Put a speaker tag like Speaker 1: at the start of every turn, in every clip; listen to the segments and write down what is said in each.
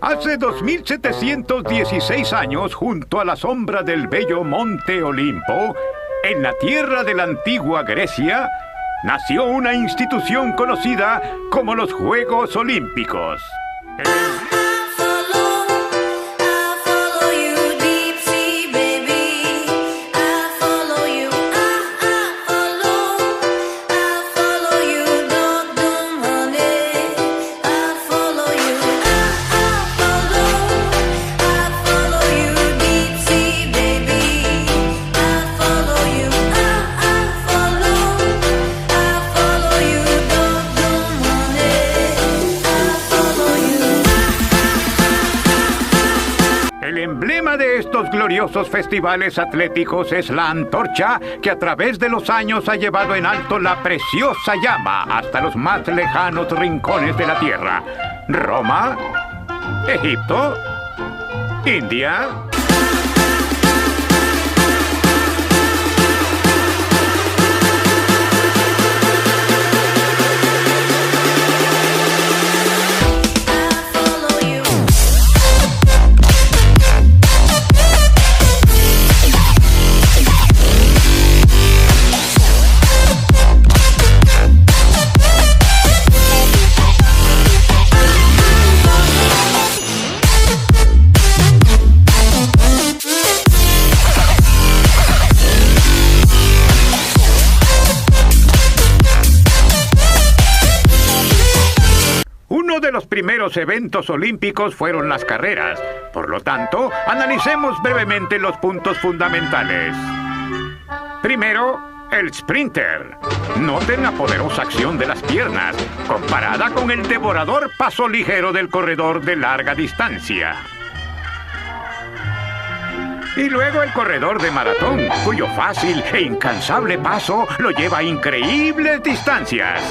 Speaker 1: Hace 2716 años, junto a la sombra del bello Monte Olimpo, en la tierra de la antigua Grecia, nació una institución conocida como los Juegos Olímpicos. El emblema de estos gloriosos festivales atléticos es la antorcha que a través de los años ha llevado en alto la preciosa llama hasta los más lejanos rincones de la tierra. Roma, Egipto, India. Uno de los primeros eventos olímpicos fueron las carreras. Por lo tanto, analicemos brevemente los puntos fundamentales. Primero, el sprinter. Noten la poderosa acción de las piernas, comparada con el devorador paso ligero del corredor de larga distancia. Y luego el corredor de maratón, cuyo fácil e incansable paso lo lleva a increíbles distancias.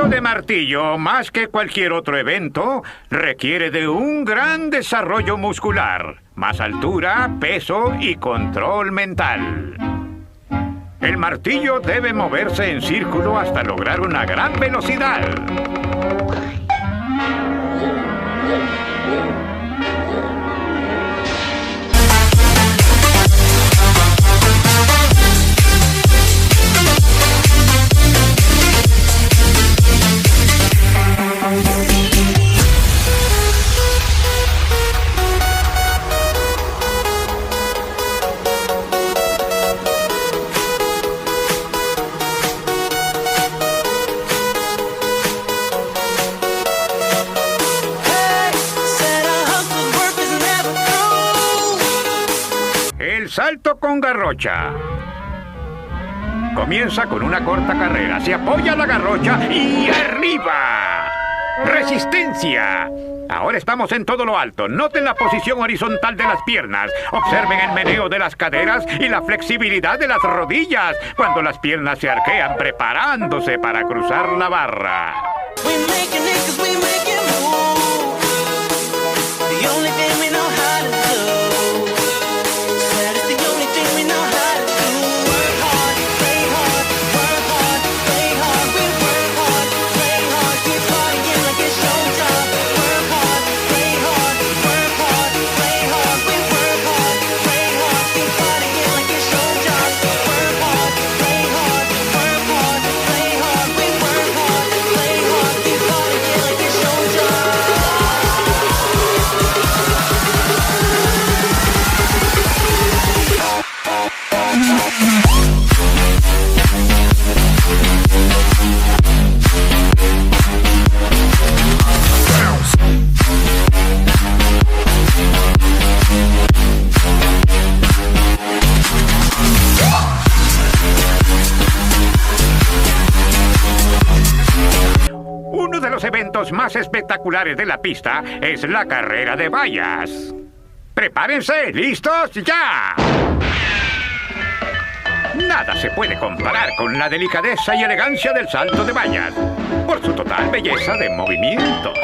Speaker 1: De martillo, más que cualquier otro evento, requiere de un gran desarrollo muscular, más altura, peso y control mental. El martillo debe moverse en círculo hasta lograr una gran velocidad. Salto con garrocha. Comienza con una corta carrera, se apoya la garrocha y ¡arriba! ¡Resistencia! Ahora estamos en todo lo alto. Noten la posición horizontal de las piernas. Observen el meneo de las caderas y la flexibilidad de las rodillas cuando las piernas se arquean preparándose para cruzar la barra. The only thing we know how to do. Said it's the only thing pruebas más espectaculares de la pista es la carrera de vallas. ¡Prepárense! ¿Listos? ¡Ya! Nada se puede comparar con la delicadeza y elegancia del salto de vallas, por su total belleza de movimientos.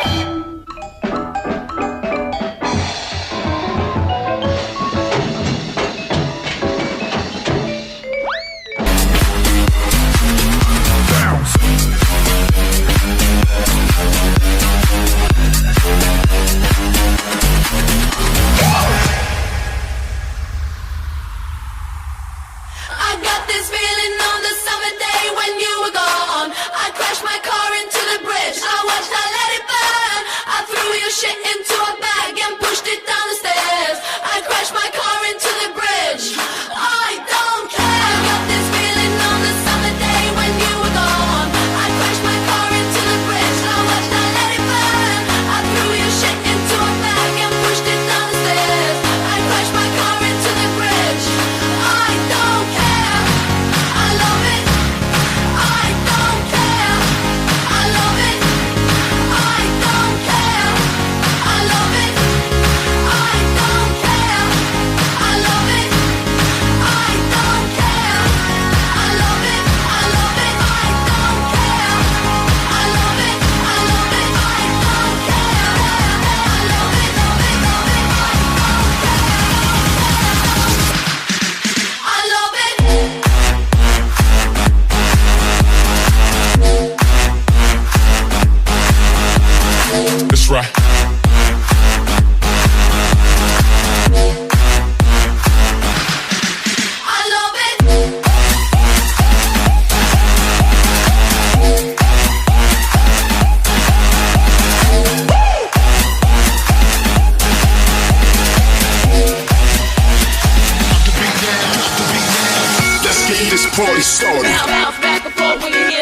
Speaker 2: Party started.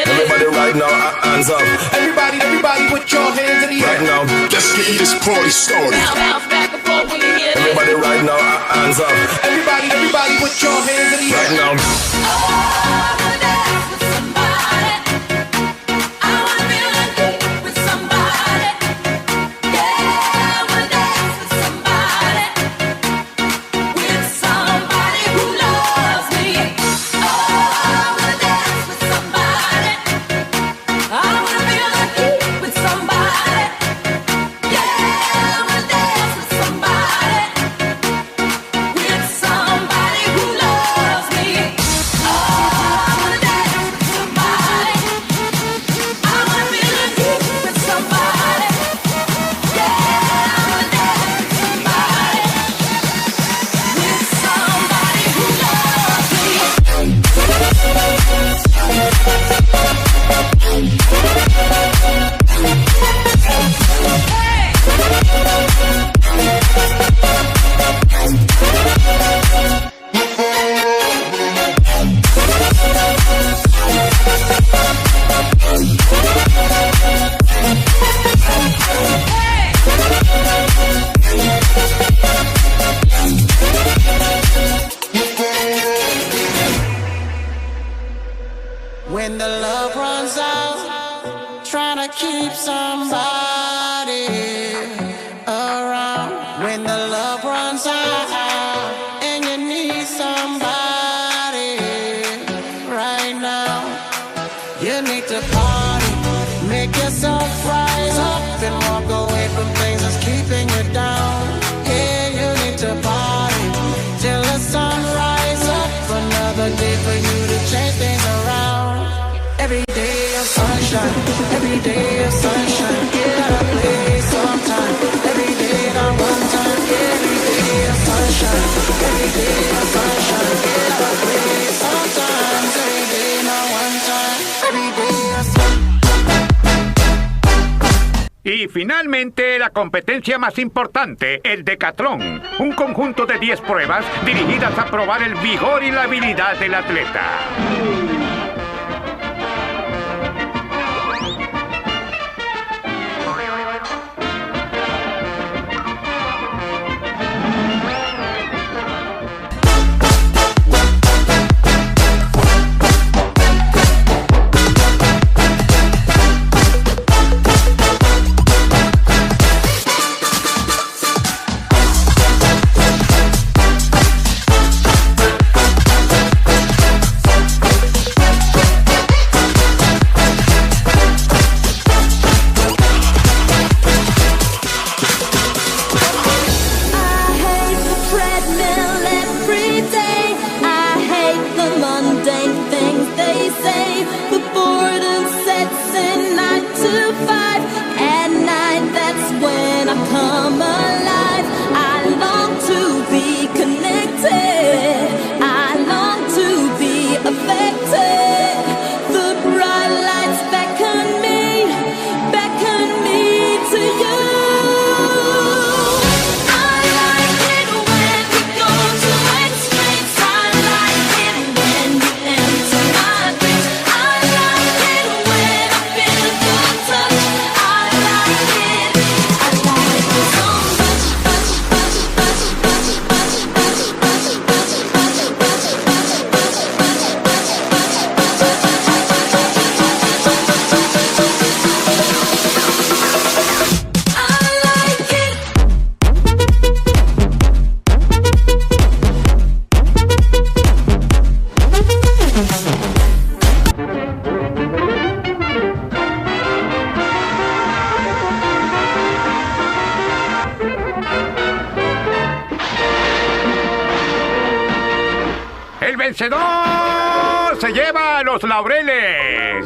Speaker 2: Everybody right now, hands up. Everybody put your hands in the air. Right now, let's get this party started. Everybody right now, hands up. Everybody put your hands in the air. Right now.
Speaker 3: When the love runs out, trying to keep somebody around. When the love runs out, and you need somebody right now. You need to party, make yourself rise up and walk away from things that's keeping you down. Yeah, you need to party till the sun rises up. Another day for you to change things around. Every day of sunshine, every day of sunshine. Get out of play sometime. Every day not one time. Every day of sunshine, every day of sunshine. Get out of play sometimes. Every day not one time. Every day of sunshine.
Speaker 1: Y finalmente, la competencia más importante, el decatlón. Un conjunto de 10 pruebas dirigidas a probar el vigor y la habilidad del atleta. vencedor se lleva los laureles.